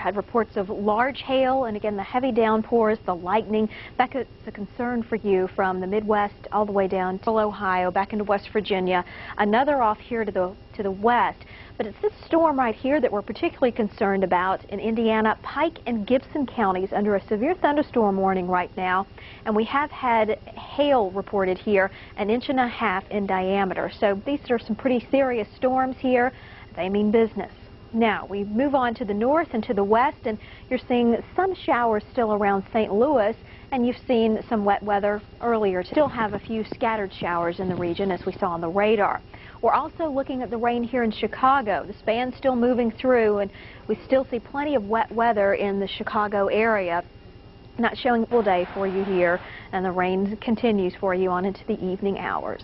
had reports of large hail, and again the heavy downpours, the lightning. That's a concern for you from the Midwest all the way down to Ohio, back into West Virginia. Another off here to the west. But it's this storm right here that we're particularly concerned about in Indiana. Pike and Gibson counties under a severe thunderstorm warning right now. And we have had hail reported here, 1.5 inches in diameter. So these are some pretty serious storms here. They mean business. Now, we move on to the north and to the west, and you're seeing some showers still around St. Louis, and you've seen some wet weather earlier. Still have a few scattered showers in the region, as we saw on the radar. We're also looking at the rain here in Chicago. The span's still moving through, and we still see plenty of wet weather in the Chicago area. Not showing full day for you here, and the rain continues for you on into the evening hours.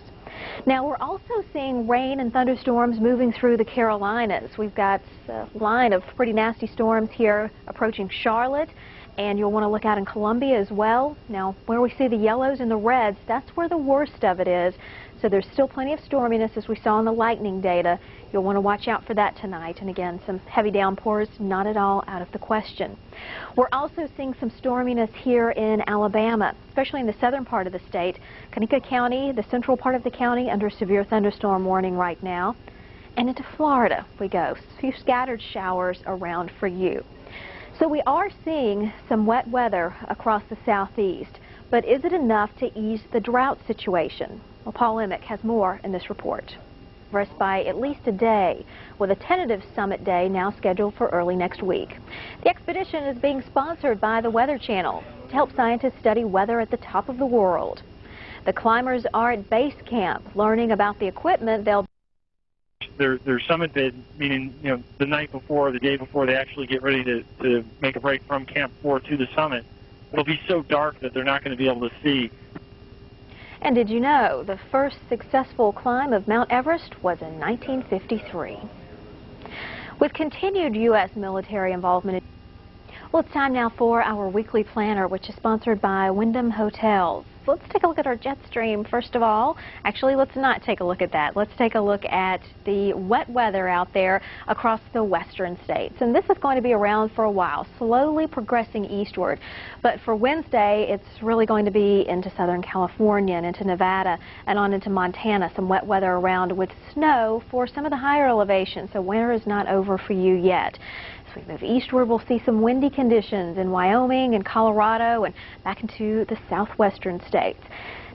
Now, we're also seeing rain and thunderstorms moving through the Carolinas. We've got a line of pretty nasty storms here approaching Charlotte, and you'll want to look out in Columbia as well. Now, where we see the yellows and the reds, that's where the worst of it is. So there's still plenty of storminess, as we saw in the lightning data. You'll want to watch out for that tonight. And again, some heavy downpours, not at all out of the question. We're also seeing some storminess here in Alabama, especially in the southern part of the state. Kanika County, the central part of the county, under severe thunderstorm warning right now. And into Florida we go. A few scattered showers around for you. So we are seeing some wet weather across the southeast. But is it enough to ease the drought situation? Well, Paul Emick has more in this report. Everest by at least a day, with a tentative summit day now scheduled for early next week. The expedition is being sponsored by the Weather Channel to help scientists study weather at the top of the world. The climbers are at base camp learning about the equipment they'll Their summit bid, meaning, you know, the night before, the day before they actually get ready to make a break from Camp 4 to the summit, it'll be so dark that they're not going to be able to see. And did you know the first successful climb of Mount Everest was in 1953? With continued U.S. military involvement. Well, it's time now for our weekly planner, which is sponsored by Wyndham Hotels. So let's take a look at our jet stream first of all. Actually, let's not take a look at that. Let's take a look at the wet weather out there across the western states. And this is going to be around for a while, slowly progressing eastward. But for Wednesday, it's really going to be into Southern California and into Nevada and on into Montana. Some wet weather around with snow for some of the higher elevations. So winter is not over for you yet. As we move eastward, we'll see some windy conditions in Wyoming and Colorado and back into the southwestern states.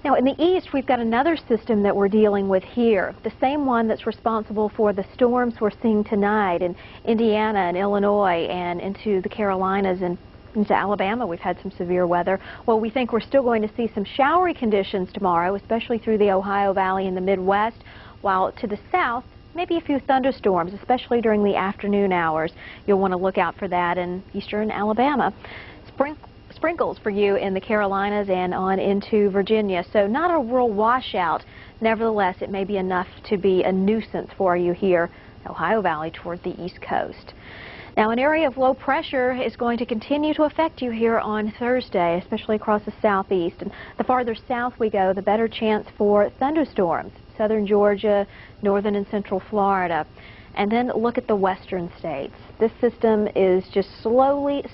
Now, in the east, we've got another system that we're dealing with here, the same one that's responsible for the storms we're seeing tonight in Indiana and Illinois and into the Carolinas and into Alabama. We've had some severe weather. Well, we think we're still going to see some showery conditions tomorrow, especially through the Ohio Valley and the Midwest, while to the south, maybe a few thunderstorms, especially during the afternoon hours. You'll want to look out for that in eastern Alabama. Sprinkles for you in the Carolinas and on into Virginia. So not a real washout. Nevertheless, it may be enough to be a nuisance for you here, Ohio Valley toward the east coast. Now, an area of low pressure is going to continue to affect you here on Thursday, especially across the southeast. And the farther south we go, the better chance for thunderstorms. Southern Georgia, northern and central Florida. And then look at the western states. This system is just slowly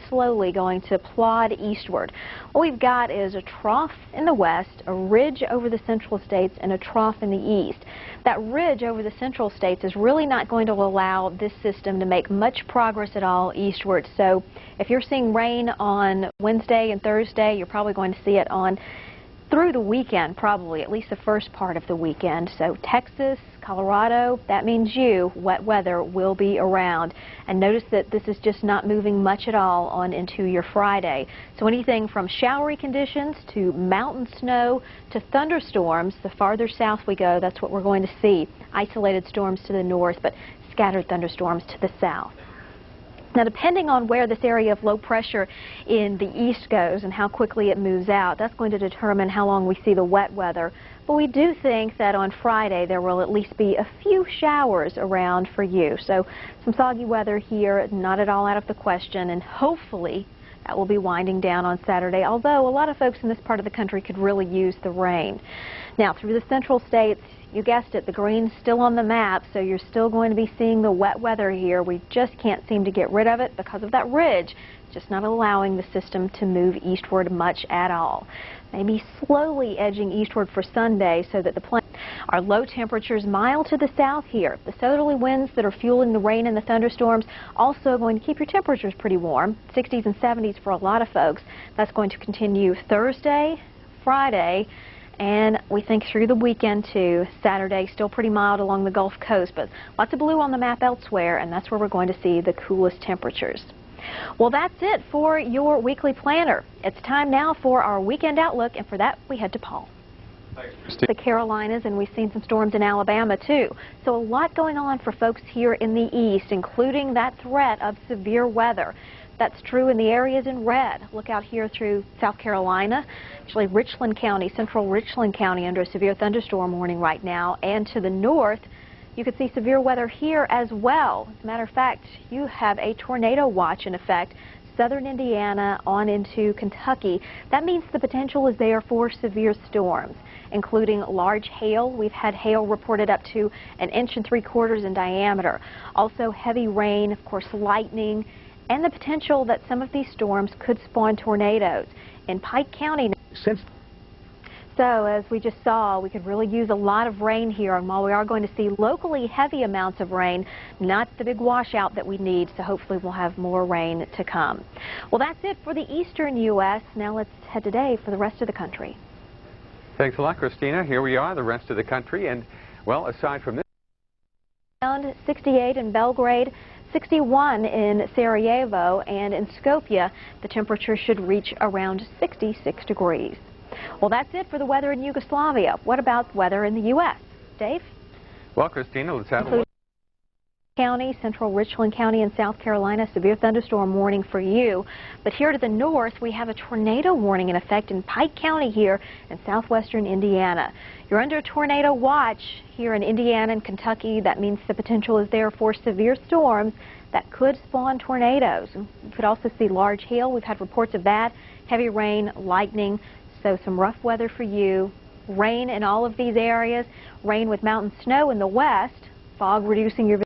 going to plod eastward. What we've got is a trough in the west, a ridge over the central states, and a trough in the east. That ridge over the central states is really not going to allow this system to make much progress at all eastward. So if you're seeing rain on Wednesday and Thursday, you're probably going to see it on through the weekend, probably, at least the first part of the weekend. So Texas, Colorado, that means wet weather will be around. And notice that this is just not moving much at all on into your Friday. So anything from showery conditions to mountain snow to thunderstorms, the farther south we go, that's what we're going to see. Isolated storms to the north, but scattered thunderstorms to the south. Now, depending on where this area of low pressure in the east goes and how quickly it moves out, that's going to determine how long we see the wet weather. But we do think that on Friday there will at least be a few showers around for you. So some soggy weather here, not at all out of the question, and hopefully That will be winding down on Saturday, although a lot of folks in this part of the country could really use the rain. Now, through the central states, you guessed it, the green's still on the map, so you're still going to be seeing the wet weather here. We just can't seem to get rid of it because of that ridge. Just not allowing the system to move eastward much at all. Maybe slowly edging eastward for Sunday so that our low temperatures mild to the south here. The southerly winds that are fueling the rain and the thunderstorms also going to keep your temperatures pretty warm. 60s and 70s for a lot of folks. That's going to continue Thursday, Friday, and we think through the weekend too. Saturday still pretty mild along the Gulf Coast, but lots of blue on the map elsewhere, and that's where we're going to see the coolest temperatures. Well, that's it for your weekly planner. It's time now for our weekend outlook, and for that we head to Paul. Thanks, The Carolinas, and we've seen some storms in Alabama too. So a lot going on for folks here in the east, including that threat of severe weather. That's true in the areas in red. Look out here through South Carolina, actually Richland County, central Richland County under a severe thunderstorm warning right now, and to the north you could see severe weather here as well. As a matter of fact, you have a tornado watch in effect, southern Indiana on into Kentucky. That means the potential is there for severe storms, including large hail. We've had hail reported up to 1 3/4 inches in diameter. Also heavy rain, of course lightning, and the potential that some of these storms could spawn tornadoes. In Pike County, so as we just saw, we could really use a lot of rain here, and while we are going to see locally heavy amounts of rain, not the big washout that we need, so hopefully we'll have more rain to come. Well, that's it for the eastern U.S. Now let's head today for the rest of the country. Thanks a lot, Kristina. Here we are, the rest of the country, and well, aside from this, Around 68 in Belgrade, 61 in Sarajevo, and in Skopje, the temperature should reach around 66 degrees. Well, that's it for the weather in Yugoslavia. What about weather in the U.S.? Dave? well, Kristina, let's have a look. County, central Richland County in South Carolina, severe thunderstorm warning for you. But here to the north, we have a tornado warning in effect in Pike County here in southwestern Indiana. You're under tornado watch here in Indiana and Kentucky. That means the potential is there for severe storms that could spawn tornadoes. You could also see large hail. We've had reports of that, heavy rain, lightning, so some rough weather for you. Rain in all of these areas, rain with mountain snow in the west, fog reducing your